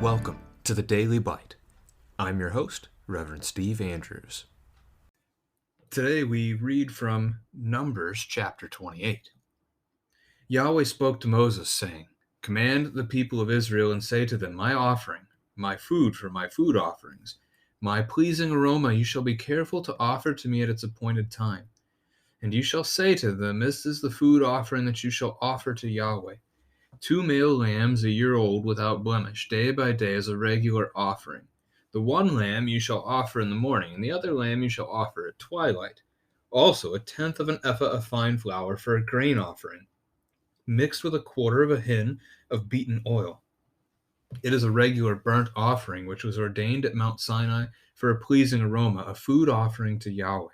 Welcome to the Daily Bite. I'm your host, Reverend Steve Andrews. Today we read from Numbers chapter 28. Yahweh spoke to Moses, saying, "Command the people of Israel and say to them, my offering, my food for my food offerings, my pleasing aroma you shall be careful to offer to me at its appointed time. And you shall say to them, this is the food offering that you shall offer to Yahweh. 2 male lambs a year old without blemish, day by day as a regular offering. The one lamb you shall offer in the morning, and the other lamb you shall offer at twilight. Also 1/10 of an ephah of fine flour for a grain offering, mixed with 1/4 of a hin of beaten oil. It is a regular burnt offering, which was ordained at Mount Sinai for a pleasing aroma, a food offering to Yahweh.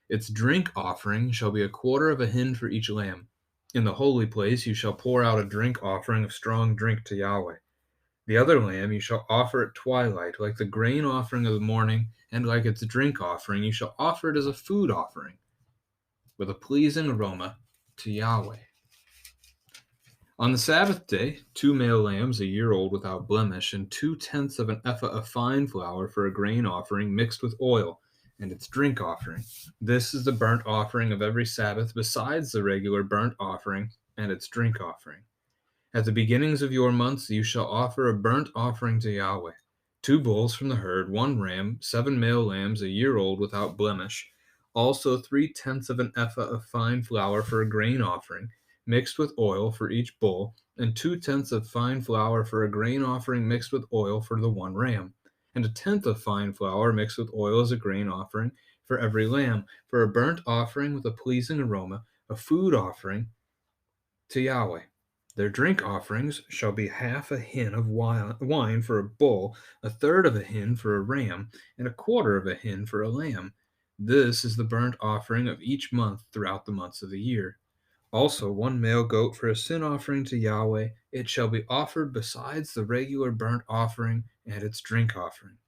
Its drink offering shall be 1/4 of a hin for each lamb. In the holy place you shall pour out a drink offering of strong drink to Yahweh. The other lamb you shall offer at twilight, like the grain offering of the morning, and like its drink offering you shall offer it as a food offering, with a pleasing aroma to Yahweh. On the Sabbath day, 2 male lambs a year old without blemish, and 2/10 of an ephah of fine flour for a grain offering mixed with oil, and its drink offering. This is the burnt offering of every Sabbath, besides the regular burnt offering and its drink offering. At the beginnings of your months you shall offer a burnt offering to Yahweh: 2 bulls from the herd, 1 ram, 7 male lambs a year old without blemish, also 3/10 of an ephah of fine flour for a grain offering, mixed with oil for each bull, and 2/10 of fine flour for a grain offering mixed with oil for the 1 ram, and 1/10 of fine flour mixed with oil as a grain offering for every lamb, for a burnt offering with a pleasing aroma, a food offering to Yahweh. Their drink offerings shall be 1/2 a hin of wine for a bull, 1/3 of a hin for a ram, and 1/4 of a hin for a lamb. This is the burnt offering of each month throughout the months of the year. Also 1 male goat for a sin offering to Yahweh. It shall be offered besides the regular burnt offering and its drink offering.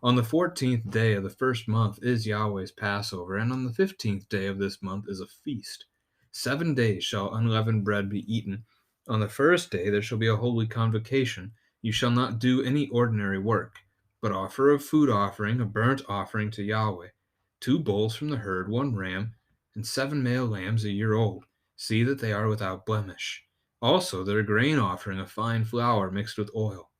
On the 14th day of the first month is Yahweh's Passover, and on the 15th day of this month is a feast. 7 days shall unleavened bread be eaten. On the first day there shall be a holy convocation. You shall not do any ordinary work, but offer a food offering, a burnt offering to Yahweh: 2 bulls from the herd, 1 ram, and 7 male lambs a year old. See that they are without blemish. Also their grain offering of fine flour mixed with oil.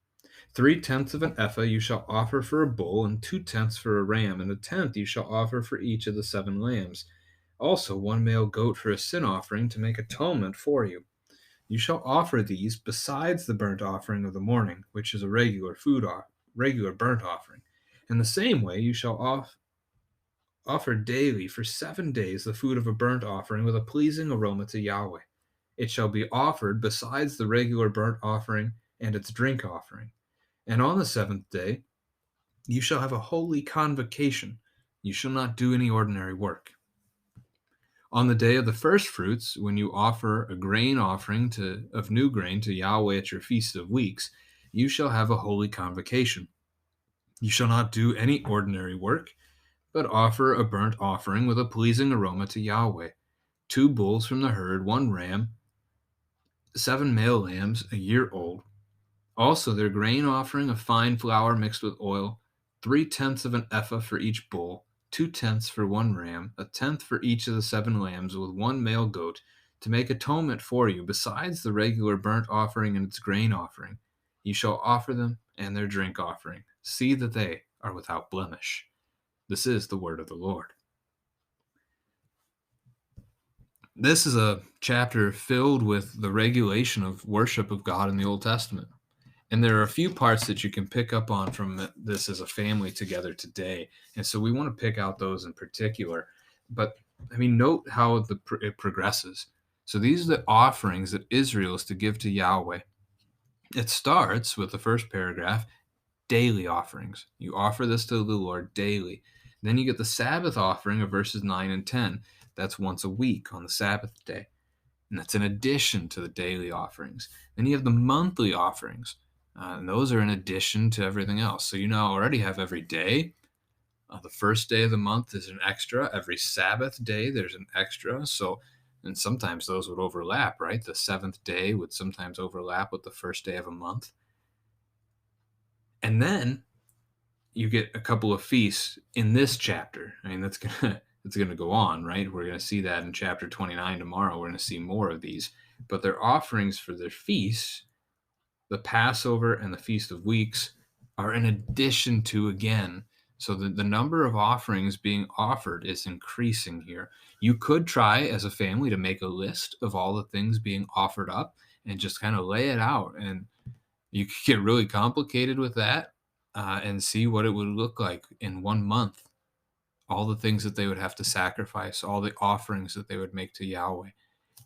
3/10 of an ephah you shall offer for a bull, and 2/10 for a ram, and 1/10 you shall offer for each of the 7 lambs. Also 1 male goat for a sin offering to make atonement for you. You shall offer these besides the burnt offering of the morning, which is a regular burnt offering. In the same way you shall offer daily for 7 days the food of a burnt offering with a pleasing aroma to Yahweh. It shall be offered besides the regular burnt offering and its drink offering. And on the 7th day you shall have a holy convocation. You shall not do any ordinary work. On the day of the first fruits, when you offer a grain offering of new grain to Yahweh at your Feast of Weeks, you shall have a holy convocation. You shall not do any ordinary work, but offer a burnt offering with a pleasing aroma to Yahweh: 2 bulls from the herd, 1 ram, 7 male lambs a year old. Also their grain offering of fine flour mixed with oil, 3/10 of an ephah for each bull, 2/10 for 1 ram, 1/10 for each of the 7 lambs, with 1 male goat, to make atonement for you, besides the regular burnt offering and its grain offering. You shall offer them and their drink offering. See that they are without blemish. This is the word of the Lord. This is a chapter filled with the regulation of worship of God in the Old Testament. And there are a few parts that you can pick up on from this as a family together today. And so we want to pick out those in particular. But, note how it progresses. So these are the offerings that Israel is to give to Yahweh. It starts with the first paragraph: daily offerings. You offer this to the Lord daily. Then you get the Sabbath offering of verses 9 and 10. That's once a week on the Sabbath day. And that's in addition to the daily offerings. Then you have the monthly offerings. And those are in addition to everything else. So you now already have every day. The first day of the month is an extra. Every Sabbath day, there's an extra. And sometimes those would overlap, right? The 7th day would sometimes overlap with the first day of a month. And then you get a couple of feasts in this chapter. I mean, that's gonna go on, right? We're gonna see that in chapter 29 tomorrow. We're gonna see more of these, but their offerings for their feasts, the Passover and the Feast of Weeks, are in addition to, again. So the number of offerings being offered is increasing here. You could try as a family to make a list of all the things being offered up and just kind of lay it out. And you could get really complicated with that, and see what it would look like in 1 month. All the things that they would have to sacrifice, all the offerings that they would make to Yahweh.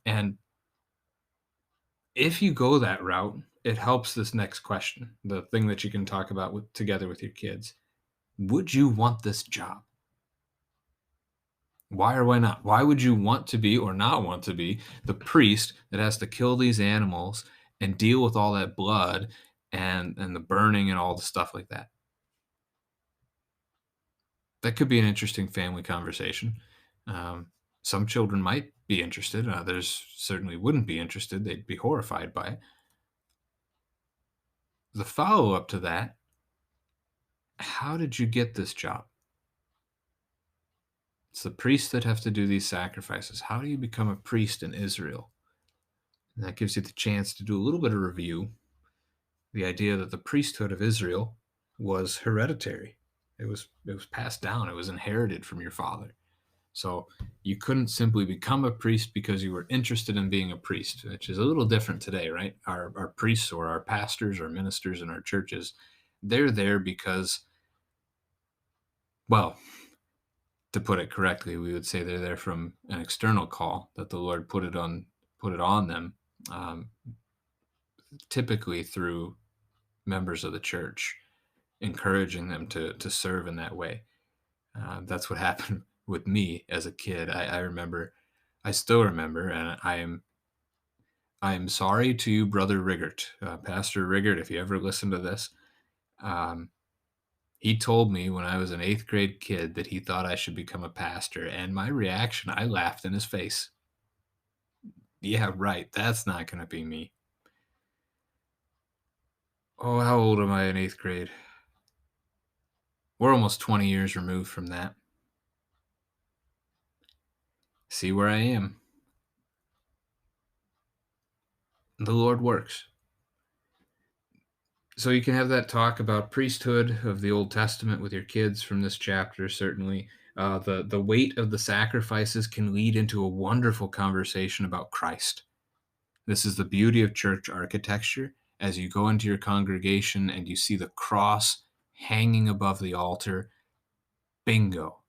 And if you go that route, it helps this next question, the thing that you can talk about together with your kids. Would you want this job? Why or why not? Why would you want to be or not want to be the priest that has to kill these animals and deal with all that blood and the burning and all the stuff like that? That could be an interesting family conversation. Um, some children might be interested, others certainly wouldn't be interested. They'd be horrified by it. The follow up to that: how did you get this job? It's the priests that have to do these sacrifices. How do you become a priest in Israel? And that gives you the chance to do a little bit of review. The idea that the priesthood of Israel was hereditary. It was passed down. It was inherited from your father. So you couldn't simply become a priest because you were interested in being a priest, which is a little different today, right? Our priests or our pastors or ministers in our churches, they're there because, well, to put it correctly, we would say they're there from an external call that the Lord put it on them, um, typically through members of the church, encouraging them to serve in that way. That's what happened with me as a kid. I remember, I still remember, and I am sorry to you, Brother Riggert, Pastor Riggert, if you ever listen to this. Um, he told me when I was an eighth grade kid that he thought I should become a pastor, and my reaction, I laughed in his face. Yeah, right. That's not going to be me. Oh, how old am I in eighth grade? We're almost 20 years removed from that. See where I am. The Lord works. So you can have that talk about priesthood of the Old Testament with your kids from this chapter, certainly. The weight of the sacrifices can lead into a wonderful conversation about Christ. This is the beauty of church architecture. As you go into your congregation and you see the cross hanging above the altar, bingo.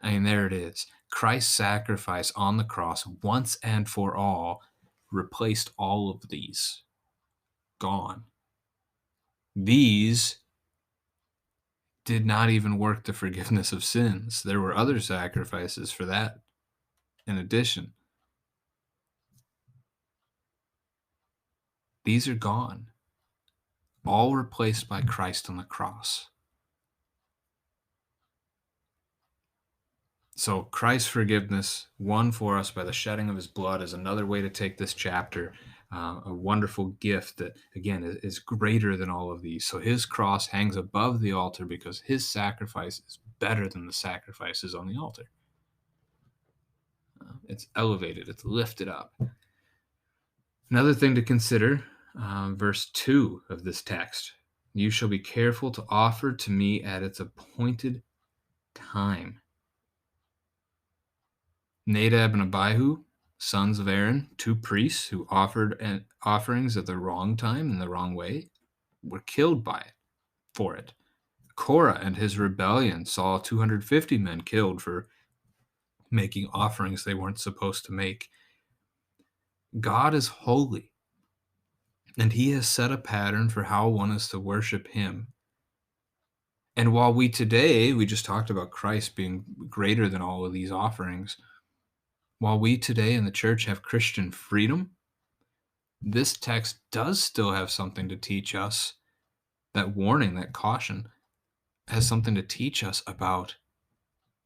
I mean, there it is. Christ's sacrifice on the cross once and for all replaced all of these. Gone. These did not even work the forgiveness of sins. There were other sacrifices for that in addition. These are gone, all replaced by Christ on the cross. So Christ's forgiveness won for us by the shedding of his blood is another way to take this chapter. A wonderful gift that, again, is greater than all of these. So his cross hangs above the altar because his sacrifice is better than the sacrifices on the altar. It's elevated, it's lifted up. Another thing to consider, verse 2 of this text: you shall be careful to offer to me at its appointed time. Nadab and Abihu, sons of Aaron, two priests who offered offerings at the wrong time in the wrong way, were killed for it. Korah and his rebellion saw 250 men killed for making offerings they weren't supposed to make. God is holy, and he has set a pattern for how one is to worship him. And while we just talked about Christ being greater than all of these offerings, while we today in the church have Christian freedom, this text does still have something to teach us. That warning, that caution, has something to teach us about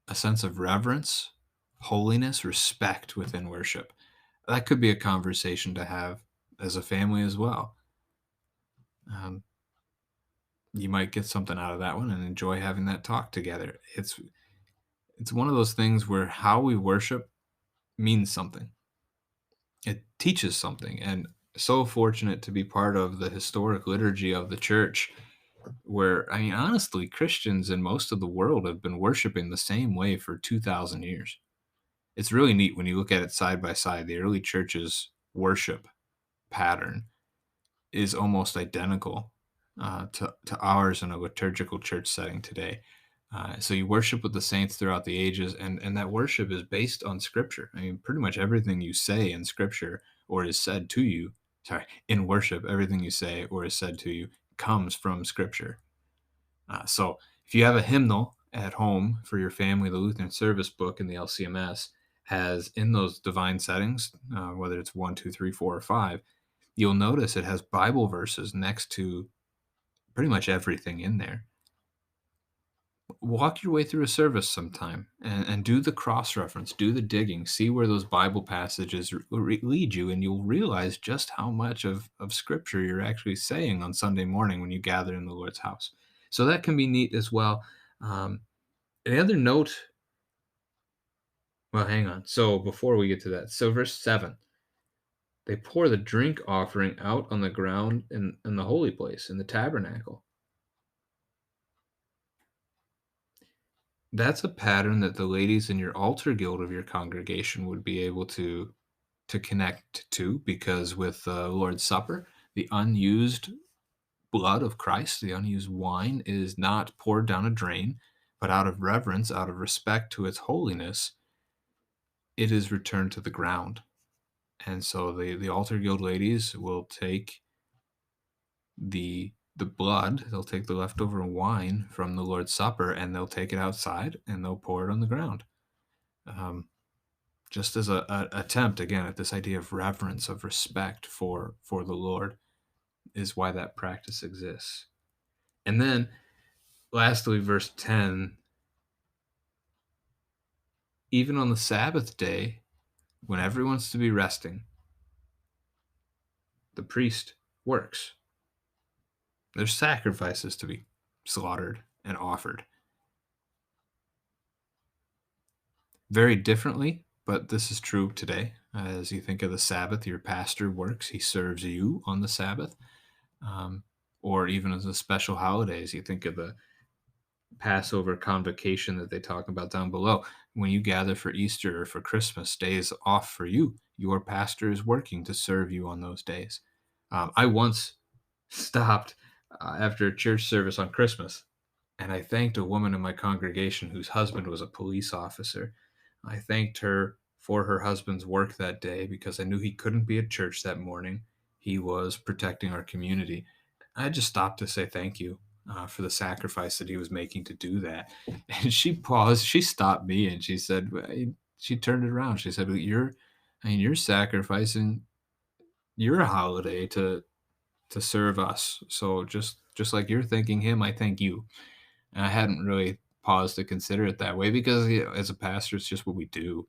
a sense of reverence, holiness, respect within worship. That could be a conversation to have as a family as well. you might get something out of that one and enjoy having that talk together. It's one of those things where how we worship means something. It teaches something, and so fortunate to be part of the historic liturgy of the church where, I mean, honestly, Christians in most of the world have been worshiping the same way for 2,000 years. It's really neat when you look at it side by side. The early church's worship pattern is almost identical to ours in a liturgical church setting today. So you worship with the saints throughout the ages, and that worship is based on Scripture. I mean, pretty much everything you say in Scripture or is said to you, sorry, in worship, everything you say or is said to you comes from Scripture. So if you have a hymnal at home for your family, the Lutheran Service Book in the LCMS has in those divine settings, whether it's 1, 2, 3, 4, or 5, you'll notice it has Bible verses next to pretty much everything in there. Walk your way through a service sometime and do the cross reference, do the digging, see where those Bible passages lead you, and you'll realize just how much of Scripture you're actually saying on Sunday morning when you gather in the Lord's house. So that can be neat as well. Any other note? Well, hang on. So before we get to that, so verse 7, they pour the drink offering out on the ground in the holy place, in the tabernacle. That's a pattern that the ladies in your altar guild of your congregation would be able to connect to, because with the Lord's Supper, the unused blood of Christ, the unused wine, is not poured down a drain, but out of reverence, out of respect to its holiness, it is returned to the ground. And so the altar guild ladies will take the blood, they'll take the leftover wine from the Lord's Supper, and they'll take it outside and they'll pour it on the ground. Just as a attempt again at this idea of reverence, of respect for the Lord, is why that practice exists. And then lastly, verse 10, even on the Sabbath day, when everyone's to be resting, the priest works. There's sacrifices to be slaughtered and offered. Very differently, but this is true today. As you think of the Sabbath, your pastor works, he serves you on the Sabbath. Or even as the special holidays, you think of the Passover convocation that they talk about down below. When you gather for Easter or for Christmas, days off for you, your pastor is working to serve you on those days. I once stopped after a church service on Christmas, and I thanked a woman in my congregation whose husband was a police officer. I thanked her for her husband's work that day because I knew he couldn't be at church that morning. He was protecting our community. I just stopped to say thank you for the sacrifice that he was making to do that. And she paused. She stopped me and she said, she turned it around. She said, you're sacrificing your holiday to serve us. So just like you're thanking him, I thank you. And I hadn't really paused to consider it that way because as a pastor, it's just what we do.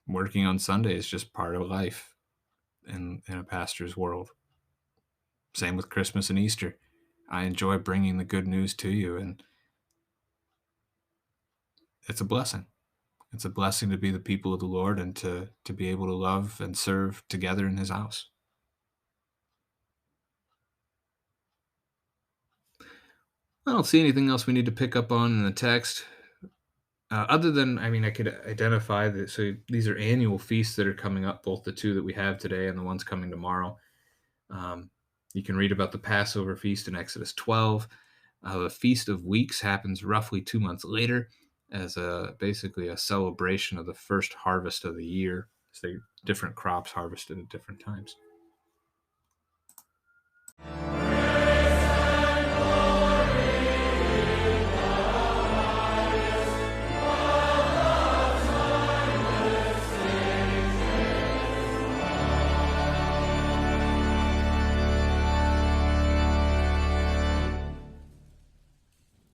Working on Sunday is just part of life in a pastor's world. Same with Christmas and Easter. I enjoy bringing the good news to you, and it's a blessing. It's a blessing to be the people of the Lord and to be able to love and serve together in his house. I don't see anything else we need to pick up on in the text. Other than, I mean, I could identify that. So these are annual feasts that are coming up, both the two that we have today and the ones coming tomorrow. You can read about the Passover feast in Exodus 12. The Feast of Weeks happens roughly 2 months later as basically a celebration of the first harvest of the year. So different crops harvested at different times.